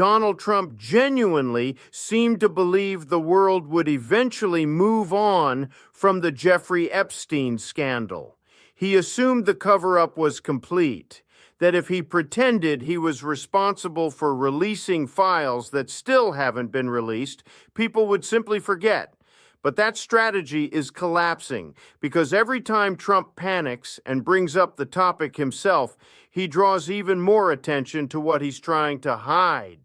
Donald Trump genuinely seemed to believe the world would eventually move on from the Jeffrey Epstein scandal. He assumed the cover-up was complete, that if he pretended he was responsible for releasing files that still haven't been released, people would simply forget. But that strategy is collapsing because every time Trump panics and brings up the topic himself, he draws even more attention to what he's trying to hide.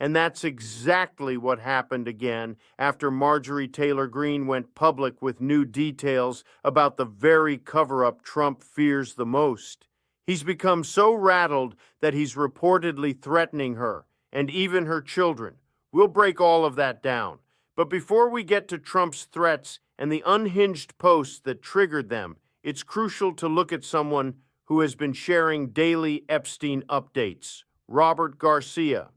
And that's exactly what happened again after Marjorie Taylor Greene went public with new details about the very cover-up Trump fears the most. He's become so rattled that he's reportedly threatening her and even her children. We'll break all of that down. But before we get to Trump's threats and the unhinged posts that triggered them, it's crucial to look at someone who has been sharing daily Epstein updates, Robert Garcia.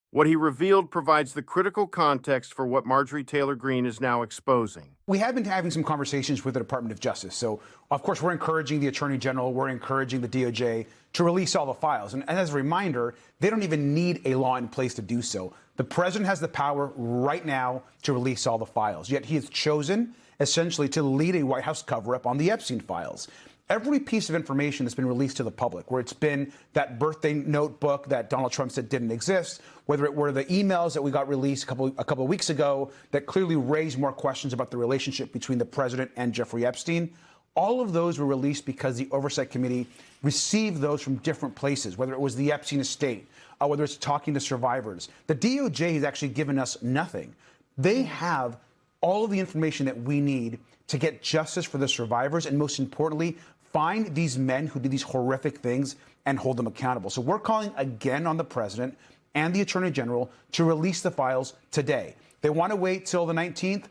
What he revealed provides the critical context for what Marjorie Taylor Greene is now exposing. We have been having some conversations with the Department of Justice. So, of course, we're encouraging the Attorney General, we're encouraging the DOJ to release all the files. And as a reminder, they don't even need a law in place to do so. The president has the power right now to release all the files. Yet he has chosen, essentially, to lead a White House cover-up on the Epstein files. Every piece of information that's been released to the public, where it's been that birthday notebook that Donald Trump said didn't exist, whether it were the emails that we got released a couple of weeks ago that clearly raised more questions about the relationship between the president and Jeffrey Epstein, all of those were released because the Oversight Committee received those from different places, whether it was the Epstein estate, whether it's talking to survivors. The DOJ has actually given us nothing. They have all of the information that we need to get justice for the survivors and, most importantly, find these men who did these horrific things and hold them accountable. So we're calling again on the president and the attorney general to release the files today. They want to wait till the 19th,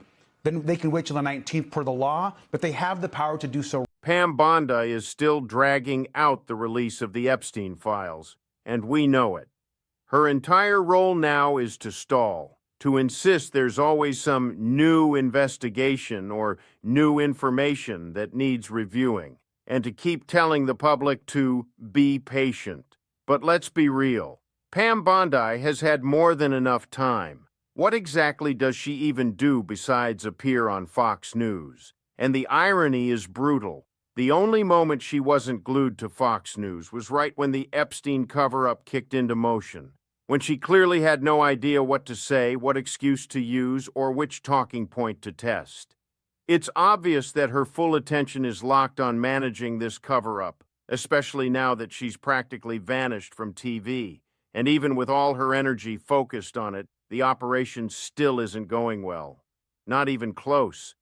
then they can wait till the 19th per the law, but they have the power to do so. Pam Bondi is still dragging out the release of the Epstein files, and we know it. Her entire role now is to stall, to insist there's always some new investigation or new information that needs reviewing, and to keep telling the public to be patient. But let's be real. Pam Bondi has had more than enough time. What exactly does she even do besides appear on Fox News? And the irony is brutal. The only moment she wasn't glued to Fox News was right when the Epstein cover-up kicked into motion, when she clearly had no idea what to say, what excuse to use, or which talking point to test. It's obvious that her full attention is locked on managing this cover-up, especially now that she's practically vanished from TV. And even with all her energy focused on it, the operation still isn't going well. Not even close.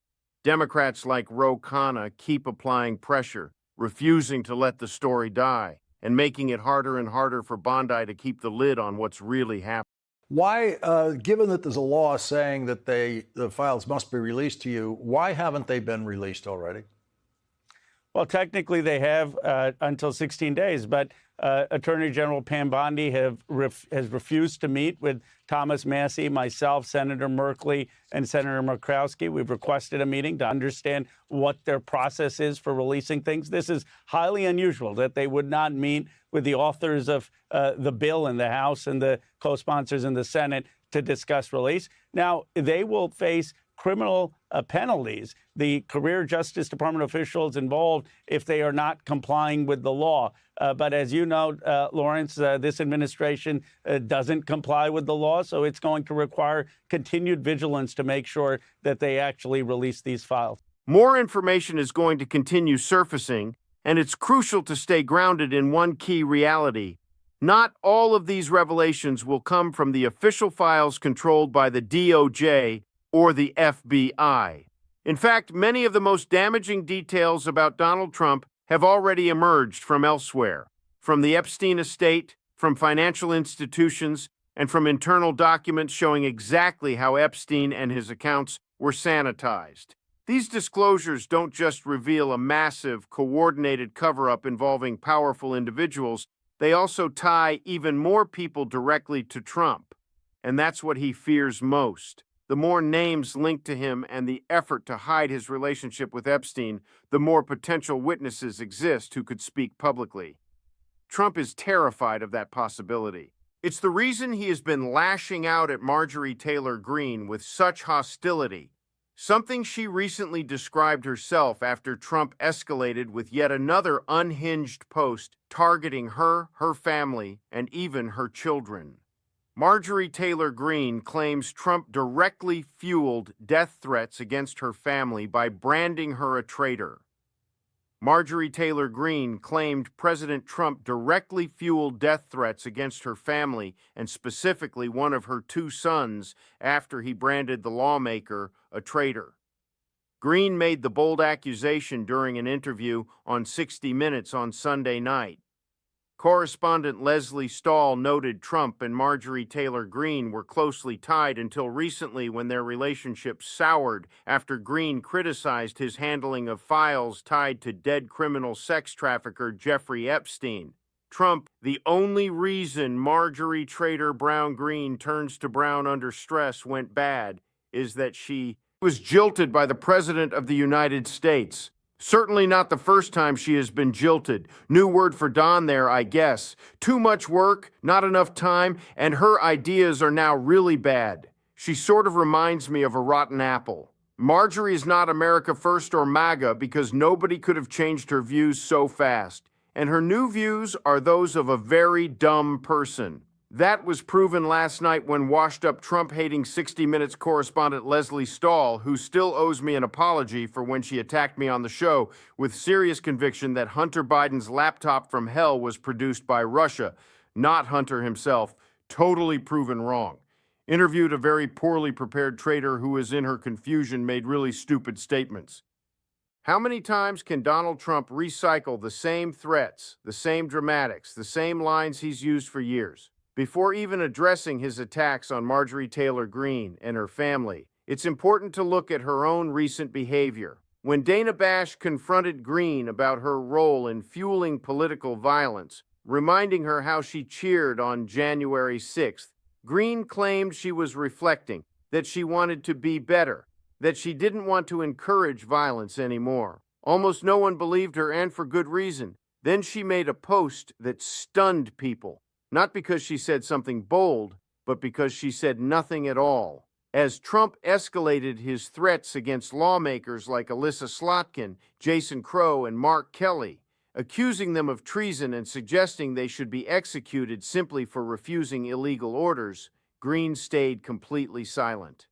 Democrats like Ro Khanna keep applying pressure, refusing to let the story die, and making it harder and harder for Bondi to keep the lid on what's really happening. Why, given that there's a law saying that the files must be released to you, why haven't they been released already? Well, technically they have until 16 days, but Attorney General Pam Bondi has refused to meet with Thomas Massie, myself, Senator Merkley, and Senator Murkowski. We've requested a meeting to understand what their process is for releasing things. This is highly unusual that they would not meet with the authors of the bill in the House and the co-sponsors in the Senate to discuss release. Now, they will face criminal penalties, the career Justice Department officials involved, if they are not complying with the law. But as you know, Lawrence, this administration doesn't comply with the law, so it's going to require continued vigilance to make sure that they actually release these files. More information is going to continue surfacing, and it's crucial to stay grounded in one key reality. Not all of these revelations will come from the official files controlled by the DOJ or the FBI. In fact, many of the most damaging details about Donald Trump have already emerged from elsewhere, from the Epstein estate, from financial institutions, and from internal documents showing exactly how Epstein and his accounts were sanitized. These disclosures don't just reveal a massive, coordinated cover-up involving powerful individuals, they also tie even more people directly to Trump. And that's what he fears most. The more names linked to him and the effort to hide his relationship with Epstein, the more potential witnesses exist who could speak publicly. Trump is terrified of that possibility. It's the reason he has been lashing out at Marjorie Taylor Greene with such hostility, something she recently described herself after Trump escalated with yet another unhinged post targeting her, her family, and even her children. Marjorie Taylor Greene claims Trump directly fueled death threats against her family by branding her a traitor. Marjorie Taylor Greene claimed President Trump directly fueled death threats against her family and specifically one of her two sons after he branded the lawmaker a traitor. Greene made the bold accusation during an interview on 60 Minutes on Sunday night. Correspondent Leslie Stahl noted Trump and Marjorie Taylor Greene were closely tied until recently when their relationship soured after Greene criticized his handling of files tied to dead criminal sex trafficker Jeffrey Epstein. Trump, the only reason Marjorie Trader Brown Greene turns to Brown under stress went bad is that she was jilted by the President of the United States. Certainly not the first time she has been jilted. New word for Don there, I guess. Too much work, not enough time, and her ideas are now really bad. She sort of reminds me of a rotten apple. Marjorie is not America First or MAGA because nobody could have changed her views so fast. And her new views are those of a very dumb person. That was proven last night when washed-up Trump-hating 60 Minutes correspondent Leslie Stahl, who still owes me an apology for when she attacked me on the show, with serious conviction that Hunter Biden's laptop from hell was produced by Russia, not Hunter himself, totally proven wrong. Interviewed a very poorly prepared traitor who, in her confusion, made really stupid statements. How many times can Donald Trump recycle the same threats, the same dramatics, the same lines he's used for years? Before even addressing his attacks on Marjorie Taylor Greene and her family, it's important to look at her own recent behavior. When Dana Bash confronted Greene about her role in fueling political violence, reminding her how she cheered on January 6th, Greene claimed she was reflecting, that she wanted to be better, that she didn't want to encourage violence anymore. Almost no one believed her, and for good reason. Then she made a post that stunned people. Not because she said something bold, but because she said nothing at all. As Trump escalated his threats against lawmakers like Alyssa Slotkin, Jason Crow, and Mark Kelly, accusing them of treason and suggesting they should be executed simply for refusing illegal orders, Greene stayed completely silent.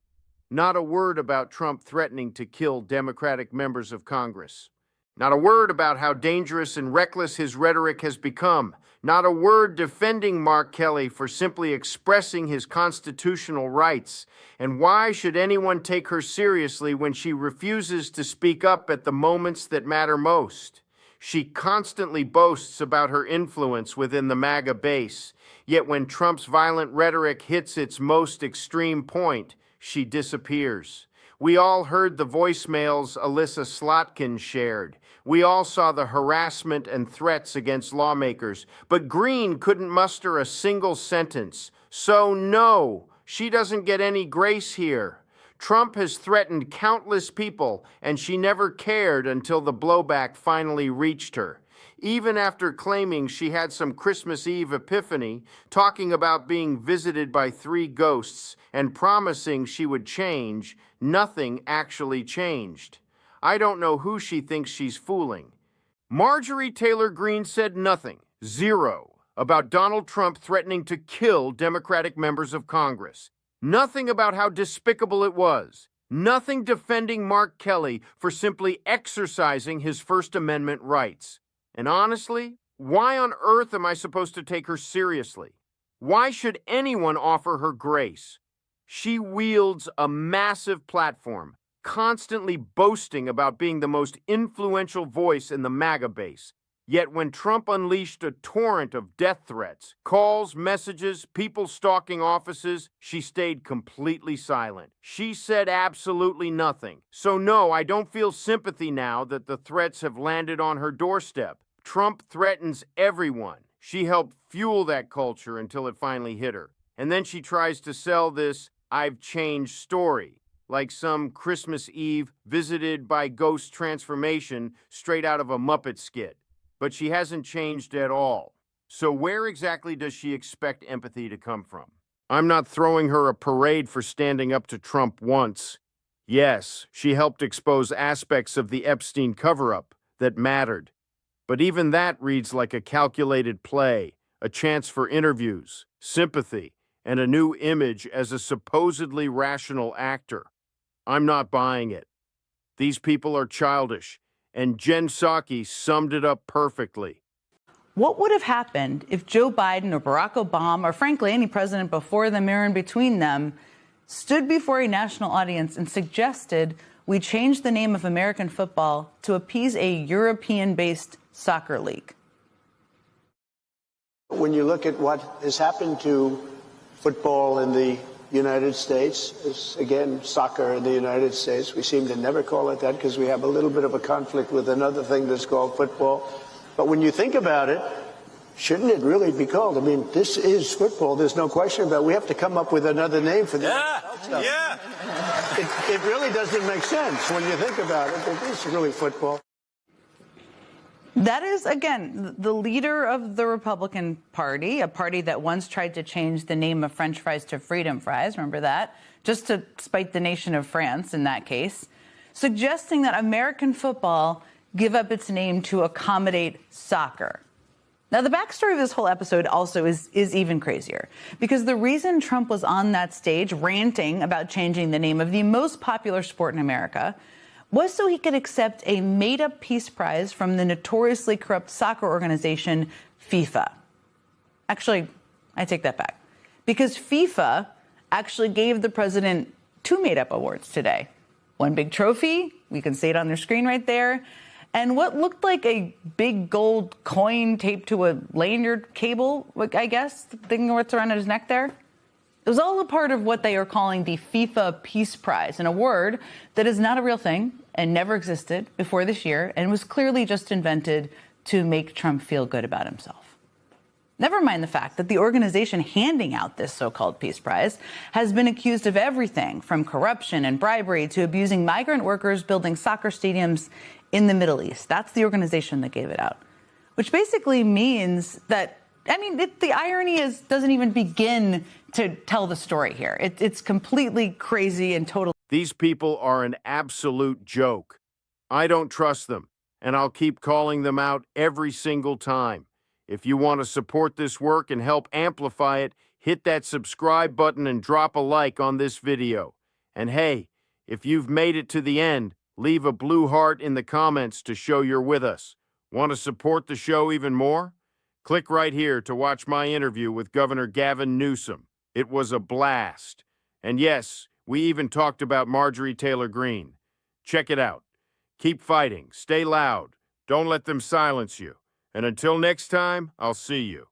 Not a word about Trump threatening to kill Democratic members of Congress. Not a word about how dangerous and reckless his rhetoric has become. Not a word defending Mark Kelly for simply expressing his constitutional rights. And why should anyone take her seriously when she refuses to speak up at the moments that matter most? She constantly boasts about her influence within the MAGA base. Yet when Trump's violent rhetoric hits its most extreme point, she disappears. We all heard the voicemails Alyssa Slotkin shared. We all saw the harassment and threats against lawmakers. But Greene couldn't muster a single sentence. So no, she doesn't get any grace here. Trump has threatened countless people, and she never cared until the blowback finally reached her. Even after claiming she had some Christmas Eve epiphany, talking about being visited by 3 ghosts, and promising she would change, nothing actually changed. I don't know who she thinks she's fooling. Marjorie Taylor Greene said nothing, zero, about Donald Trump threatening to kill Democratic members of Congress. Nothing about how despicable it was. Nothing defending Mark Kelly for simply exercising his First Amendment rights. And honestly, why on earth am I supposed to take her seriously? Why should anyone offer her grace? She wields a massive platform, constantly boasting about being the most influential voice in the MAGA base. Yet when Trump unleashed a torrent of death threats, calls, messages, people stalking offices, she stayed completely silent. She said absolutely nothing. So no, I don't feel sympathy now that the threats have landed on her doorstep. Trump threatens everyone. She helped fuel that culture until it finally hit her. And then she tries to sell this "I've changed" story, like some Christmas Eve visited by ghost transformation straight out of a Muppet skit. But she hasn't changed at all. So where exactly does she expect empathy to come from? I'm not throwing her a parade for standing up to Trump once. Yes, she helped expose aspects of the Epstein cover-up that mattered. But even that reads like a calculated play, a chance for interviews, sympathy, and a new image as a supposedly rational actor. I'm not buying it. These people are childish, and Jen Psaki summed it up perfectly. What would have happened if Joe Biden or Barack Obama, or frankly any president before them or in between them, stood before a national audience and suggested we change the name of American football to appease a European-based soccer league? When you look at what has happened to football in the United States, again, soccer in the United States, we seem to never call it that because we have a little bit of a conflict with another thing that's called football. But when you think about it, shouldn't it really be called? I mean, this is football. There's no question about it. We have to come up with another name for this. Yeah. It really doesn't make sense when you think about it. This is really football. That is, again, the leader of the Republican Party, a party that once tried to change the name of French fries to freedom fries, remember that? Just to spite the nation of France in that case, suggesting that American football give up its name to accommodate soccer. Now, the backstory of this whole episode also is even crazier, because the reason Trump was on that stage ranting about changing the name of the most popular sport in America was so he could accept a made-up peace prize from the notoriously corrupt soccer organization FIFA. Actually, I take that back, because FIFA actually gave the president 2 made-up awards today. One big trophy, you can see it on their screen right there, and what looked like a big gold coin taped to a lanyard cable, I guess, the thing what's around his neck there. It was all a part of what they are calling the FIFA Peace Prize, an award that is not a real thing and never existed before this year and was clearly just invented to make Trump feel good about himself. Never mind the fact that the organization handing out this so-called Peace Prize has been accused of everything from corruption and bribery to abusing migrant workers building soccer stadiums in the Middle East. That's the organization that gave it out, which basically means that, the irony doesn't even begin to tell the story here. It's completely crazy and total. These people are an absolute joke. I don't trust them, and I'll keep calling them out every single time. If you want to support this work and help amplify it, hit that subscribe button and drop a like on this video. And hey, if you've made it to the end, leave a blue heart in the comments to show you're with us. Want to support the show even more? Click right here to watch my interview with Governor Gavin Newsom. It was a blast. And yes, we even talked about Marjorie Taylor Greene. Check it out. Keep fighting. Stay loud. Don't let them silence you. And until next time, I'll see you.